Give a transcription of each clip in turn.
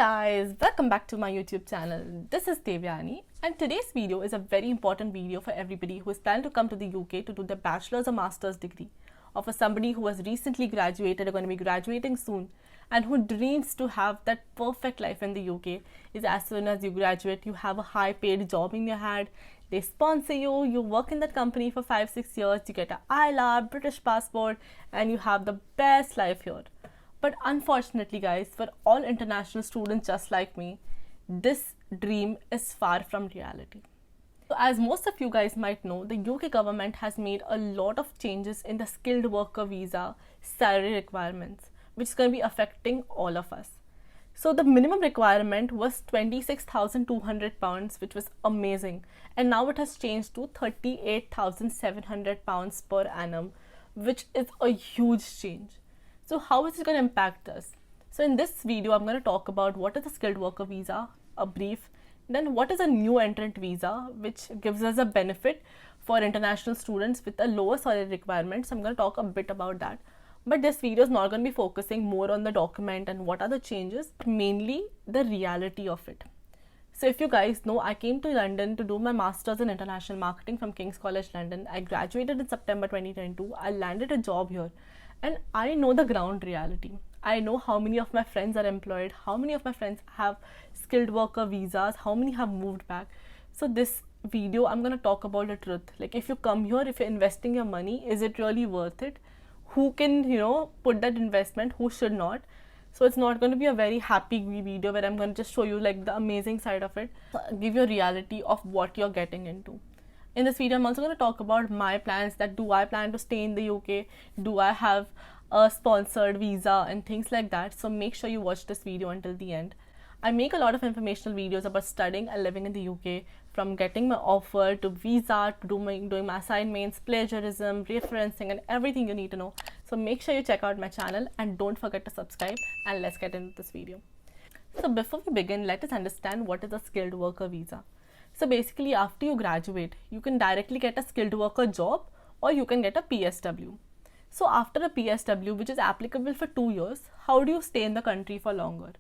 Guys, welcome back to my YouTube channel. This is Devyani, and today's video is a very important video for everybody who is planning to come to the UK to do their bachelor's or master's degree, or for somebody who has recently graduated or going to be graduating soon and who dreams to have that perfect life in the UK. Is as soon as you graduate, you have a high paid job in your hand, they sponsor you, you work in that company for 5-6 years, you get an ILR, British passport, and you have the best life here. But unfortunately, guys, for all international students just like me, this dream is far from reality. So as most of you guys might know, the UK government has made a lot of changes in the skilled worker visa salary requirements, which is going to be affecting all of us. So the minimum requirement was £26,200, which was amazing. And now it has changed to £38,700 per annum, which is a huge change. So how is it going to impact us? So in this video, I'm going to talk about what is a skilled worker visa, a brief, then what is a new entrant visa, which gives us a benefit for international students with a lower salary requirement. So I'm going to talk a bit about that. But this video is not going to be focusing more on the document and what are the changes, mainly the reality of it. So if you guys know, I came to London to do my master's in international marketing from King's College London. I graduated in September 2022. I landed a job here. And I know the ground reality. I know how many of my friends are employed, how many of my friends have skilled worker visas, how many have moved back. So this video, I'm going to talk about the truth. Like if you come here, if you're investing your money, is it really worth it? Who can, put that investment, who should not? So it's not going to be a very happy video where I'm going to just show you like the amazing side of it, give you a reality of what you're getting into. In this video, I'm also going to talk about my plans, that do I plan to stay in the UK? Do I have a sponsored visa and things like that? So make sure you watch this video until the end. I make a lot of informational videos about studying and living in the UK, from getting my offer to visa to doing my assignments, plagiarism, referencing, and everything you need to know. So make sure you check out my channel and don't forget to subscribe, and let's get into this video. So before we begin, let us understand what is a skilled worker visa. So basically, after you graduate, you can directly get a skilled worker job or you can get a PSW. So after a PSW, which is applicable for 2 years, how do you stay in the country for longer?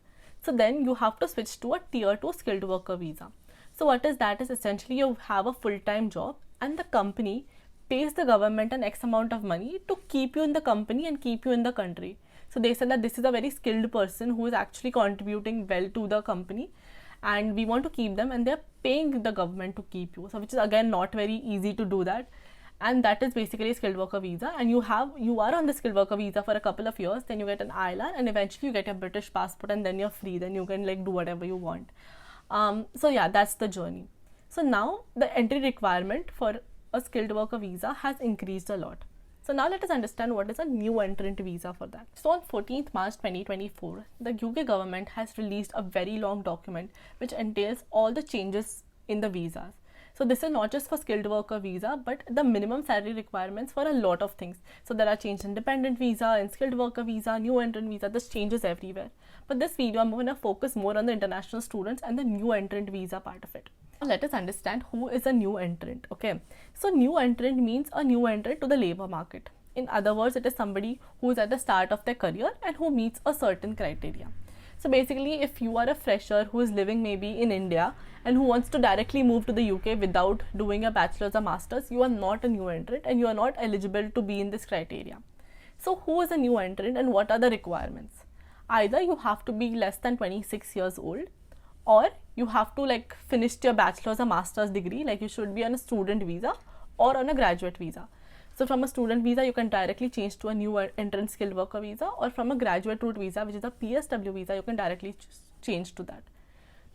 So then you have to switch to a tier 2 skilled worker visa. So what is that? Is essentially you have a full-time job and the company pays the government an X amount of money to keep you in the company and keep you in the country. So they said that this is a very skilled person who is actually contributing well to the company, and we want to keep them, and they're paying the government to keep you. So which is again not very easy to do that, and that is basically a skilled worker visa. And you are on the skilled worker visa for a couple of years, then you get an ILR, and eventually you get your British passport, and then you're free. Then you can like do whatever you want. So yeah, that's the journey. So now the entry requirement for a skilled worker visa has increased a lot. So now let us understand what is a new entrant visa for that. So on 14th March 2024, the UK government has released a very long document which entails all the changes in the visas. So this is not just for skilled worker visa, but the minimum salary requirements for a lot of things. So there are changes in dependent visa, in skilled worker visa, new entrant visa. This changes everywhere. But this video, I'm going to focus more on the international students and the new entrant visa part of it. Let us understand who is a new entrant. Okay, so new entrant means a new entrant to the labor market. In other words, it is somebody who is at the start of their career and who meets a certain criteria. So basically, if you are a fresher who is living maybe in India and who wants to directly move to the UK without doing a bachelor's or master's, you are not a new entrant and you are not eligible to be in this criteria. So who is a new entrant and what are the requirements? Either you have to be less than 26 years old, or you have to like finish your bachelor's or master's degree, like you should be on a student visa or on a graduate visa. So from a student visa, you can directly change to a new entrant skilled worker visa, or from a graduate route visa, which is a PSW visa, you can directly change to that.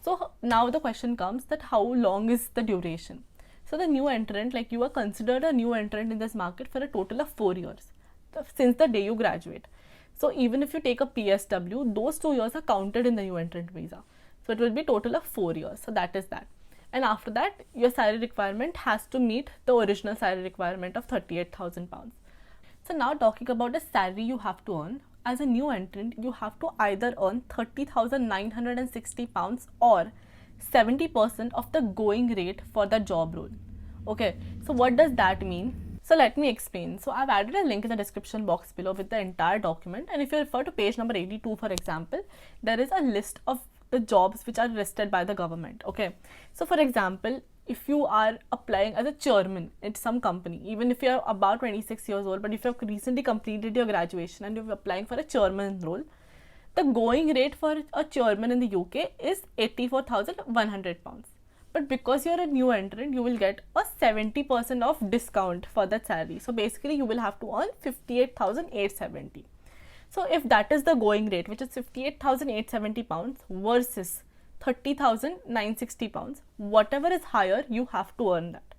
So now the question comes that how long is the duration? So the new entrant, like you are considered a new entrant in this market for a total of 4 years since the day you graduate. So even if you take a PSW, those 2 years are counted in the new entrant visa. So it will be total of 4 years. So that is that. And after that, your salary requirement has to meet the original salary requirement of £38,000. So now talking about the salary you have to earn. As a new entrant, you have to either earn £30,960 or 70% of the going rate for the job role. Okay, so what does that mean? So let me explain. So I've added a link in the description box below with the entire document, and if you refer to page number 82, for example, there is a list of the jobs which are listed by the government. Okay, so for example, if you are applying as a chairman in some company, even if you're about 26 years old, but if you've recently completed your graduation and you're applying for a chairman role, the going rate for a chairman in the UK is £84,100. But because you're a new entrant, you will get a 70% of discount for that salary. So basically, you will have to earn 58,870. So if that is the going rate, which is £58,870 versus £30,960, whatever is higher, you have to earn that.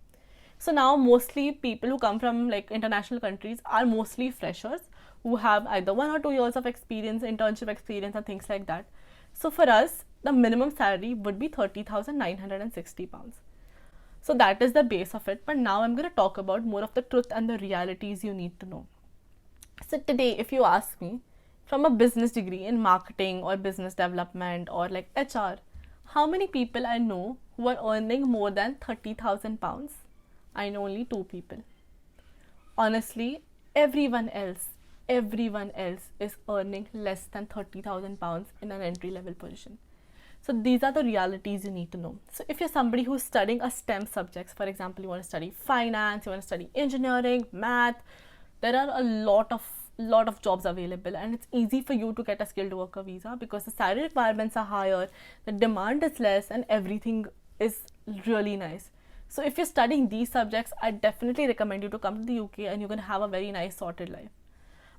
So now mostly people who come from like international countries are mostly freshers who have either 1 or 2 years of experience, internship experience and things like that. So for us, the minimum salary would be £30,960. So that is the base of it. But now I'm going to talk about more of the truth and the realities you need to know. So today, if you ask me, from a business degree in marketing or business development or like HR, how many people I know who are earning more than £30,000? I know only 2 people. Honestly, everyone else is earning less than £30,000 in an entry level position. So these are the realities you need to know. So if you're somebody who's studying a STEM subjects, for example, you want to study finance, you want to study engineering, math, there are a lot of jobs available, and it's easy for you to get a skilled worker visa because the salary requirements are higher, the demand is less, and everything is really nice. So if you're studying these subjects, I definitely recommend you to come to the UK and you're going to have a very nice sorted life.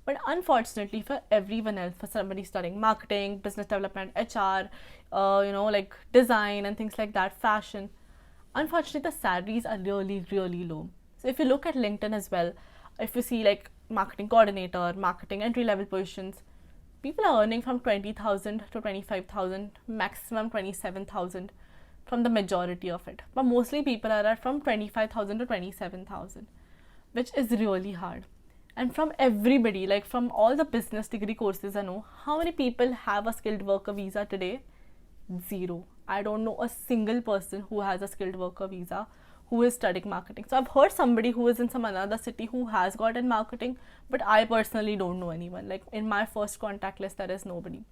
But unfortunately for everyone else, for somebody studying marketing, business development, HR, like design and things like that, fashion, unfortunately the salaries are really, really low. So if you look at LinkedIn as well, if you see like marketing coordinator, marketing entry level positions, people are earning from 20,000 to 25,000, maximum 27,000 from the majority of it. But mostly people are at from 25,000 to 27,000, which is really hard. And from everybody, like from all the business degree courses I know, how many people have a skilled worker visa today? 0. I don't know a single person who has a skilled worker visa who is studying marketing. So I've heard somebody who is in some another city who has gotten marketing, but I personally don't know anyone. Like in my first contact list, there is nobody,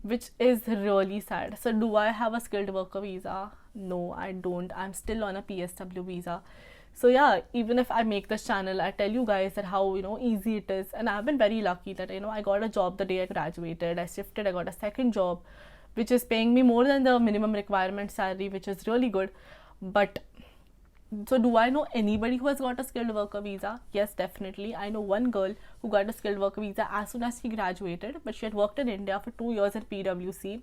which is really sad. So do I have a skilled worker visa? No, I don't. I'm still on a PSW visa. So yeah, even if I make this channel, I tell you guys that how easy it is, and I've been very lucky that I got a job the day I graduated. I shifted, I got a second job which is paying me more than the minimum requirement salary, which is really good. But so do I know anybody who has got a skilled worker visa? Yes, definitely. I know one girl who got a skilled worker visa as soon as she graduated, but she had worked in India for 2 years at PwC.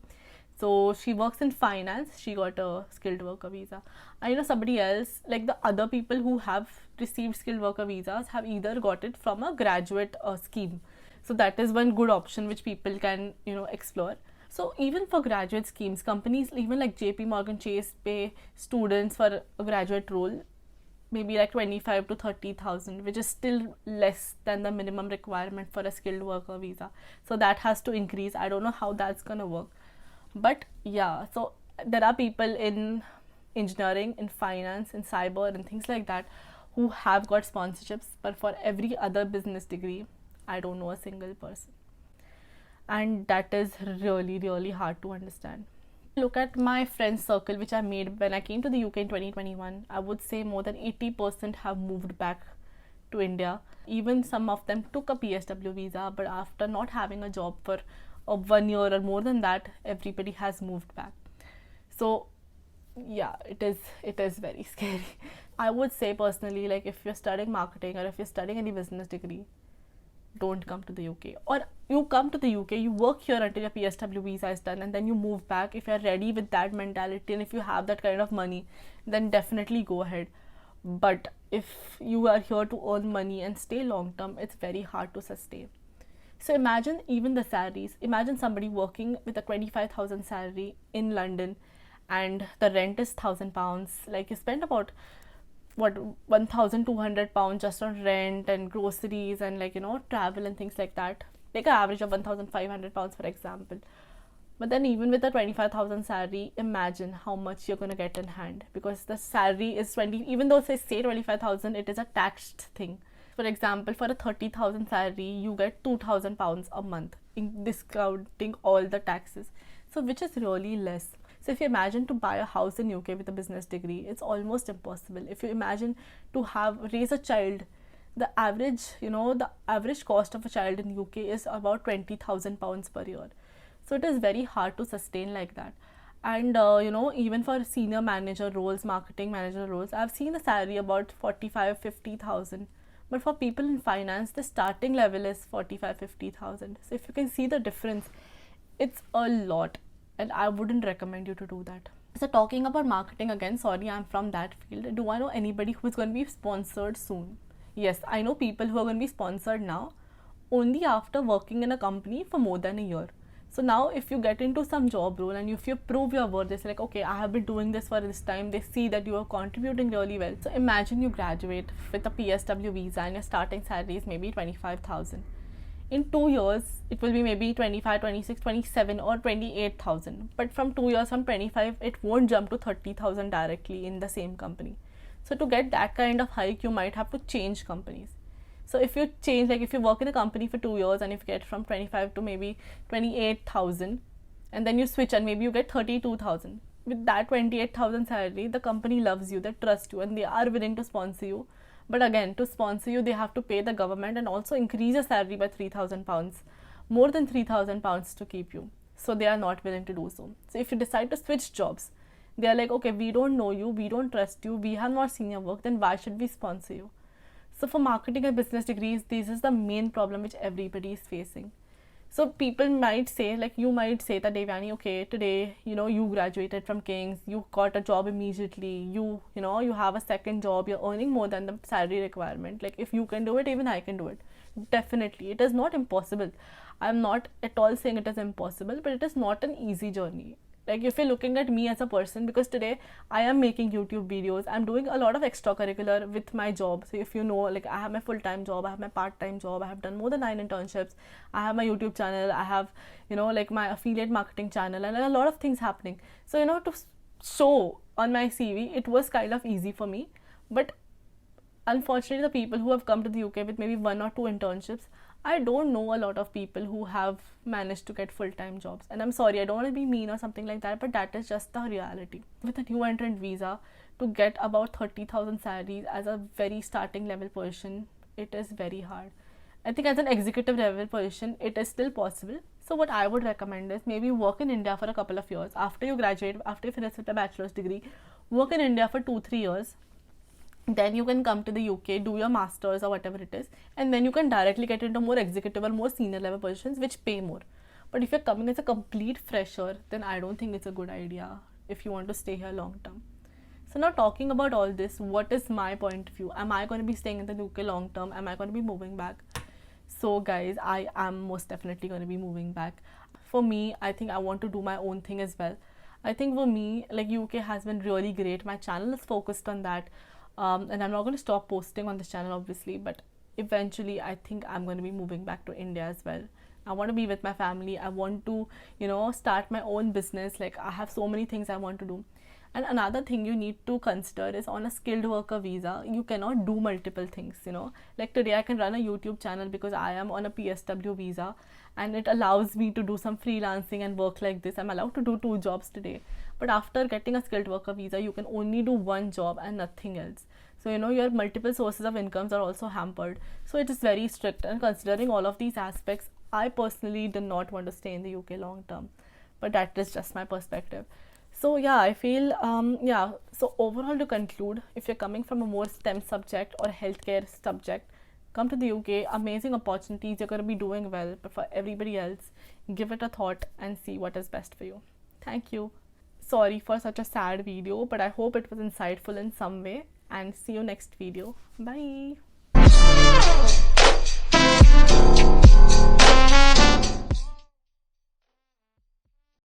So she works in finance, she got a skilled worker visa. I know somebody else, like the other people who have received skilled worker visas have either got it from a graduate scheme. So that is one good option which people can, explore. So even for graduate schemes, companies even like JP Morgan Chase pay students for a graduate role maybe like 25 to 30,000, which is still less than the minimum requirement for a skilled worker visa. So that has to increase. I don't know how that's gonna work. But yeah, so there are people in engineering, in finance, in cyber and things like that who have got sponsorships, but for every other business degree, I don't know a single person. And that is really, really hard to understand. Look at my friend circle which I made when I came to the UK in 2021. I would say more than 80% have moved back to India. Even some of them took a PSW visa, but after not having a job for 1 year or more than that, everybody has moved back. So yeah, it is very scary. I would say personally, like if you're studying marketing or if you're studying any business degree, don't come to the UK. Or you come to the UK, you work here until your PSW visa is done, and then you move back. If you're ready with that mentality and if you have that kind of money, then definitely go ahead. But if you are here to earn money and stay long term, it's very hard to sustain. So imagine even the salaries. Imagine somebody working with a 25,000 salary in London and the rent is £1,000. Like you spend about £1,200 just on rent and groceries and travel and things like that. Take an average of £1,500 for example. But then even with a 25,000 salary, imagine how much you're going to get in hand, because the salary is 20, even though they say 25,000, it is a taxed thing. For example, for a 30,000 salary, you get £2,000 a month, in discounting all the taxes. So which is really less. So if you imagine to buy a house in UK with a business degree, it's almost impossible. If you imagine to raise a child, the average cost of a child in UK is about £20,000 per year. So it is very hard to sustain like that. And even for senior manager roles, marketing manager roles, I've seen a salary about 45-50,000. But for people in finance, the starting level is 45-50,000. So if you can see the difference, it's a lot, and I wouldn't recommend you to do that. So talking about marketing again, sorry, I'm from that field. Do I know anybody who's going to be sponsored soon? Yes, I know people who are going to be sponsored now, only after working in a company for more than a year. So now if you get into some job role and if you prove your worth, it's like, okay, I have been doing this for this time, they see that you are contributing really well. So imagine you graduate with a PSW visa and your starting salary is maybe 25,000. In 2 years, it will be maybe 25, 26, 27 or 28,000. But from 2 years, from 25, it won't jump to 30,000 directly in the same company. So to get that kind of hike, you might have to change companies. So if you change, like if you work in a company for 2 years and if you get from 25 to maybe 28,000, and then you switch and maybe you get 32,000. With that 28,000 salary, the company loves you, they trust you, and they are willing to sponsor you. But again, to sponsor you, they have to pay the government and also increase your salary by £3,000, more than £3,000 to keep you. So they are not willing to do so. So if you decide to switch jobs, they are like, okay, we don't know you, we don't trust you, we have not seen your work, then why should we sponsor you? So for marketing and business degrees, this is the main problem which everybody is facing. So people might say, like you might say that, Devyani, okay, today, you graduated from King's, you got a job immediately, you have a second job, you're earning more than the salary requirement. Like if you can do it, even I can do it. Definitely, it is not impossible. I'm not at all saying it is impossible, but it is not an easy journey. Like if you're looking at me as a person, because today I am making YouTube videos, I'm doing a lot of extracurricular with my job. So if like I have my full-time job, I have my part-time job, I have done more than 9 internships, I have my YouTube channel, I have like my affiliate marketing channel, and a lot of things happening. So to show on my CV, it was kind of easy for me. But unfortunately, the people who have come to the UK with maybe 1 or 2 internships, I don't know a lot of people who have managed to get full-time jobs. And I'm sorry, I don't want to be mean or something like that, but that is just the reality. With a new entrant visa, to get about 30,000 salaries as a very starting level position, it is very hard. I think as an executive level position, it is still possible. So what I would recommend is maybe work in India for a couple of years. After you graduate, after you finish with a bachelor's degree, work in India for 2-3 years. Then you can come to the UK, do your masters or whatever it is, and then you can directly get into more executive or more senior level positions which pay more. But if you're coming as a complete fresher, then I don't think it's a good idea if you want to stay here long term. So now talking about all this, what is my point of view? Am I going to be staying in the UK long term? Am I going to be moving back? So guys, I am most definitely going to be moving back. For me, I think I want to do my own thing as well. I think for me, like UK has been really great. My channel is focused on that. And I'm not going to stop posting on this channel obviously, but eventually I think I'm going to be moving back to India as well. I want to be with my family. I want to start my own business. Like I have so many things I want to do. And another thing you need to consider is, on a skilled worker visa, you cannot do multiple things. Like today I can run a YouTube channel because I am on a PSW visa, and it allows me to do some freelancing and work like this. I'm allowed to do 2 jobs today. But after getting a skilled worker visa, you can only do 1 job and nothing else. So your multiple sources of incomes are also hampered. So it is very strict, and considering all of these aspects, I personally do not want to stay in the UK long term. But that is just my perspective. So yeah, I feel so overall, to conclude, if you're coming from a more STEM subject or healthcare subject, come to the UK. Amazing opportunities, you're going to be doing well. But for everybody else, give it a thought and see what is best for you. Thank you. Sorry for such a sad video, but I hope it was insightful in some way, and see you next video. Bye.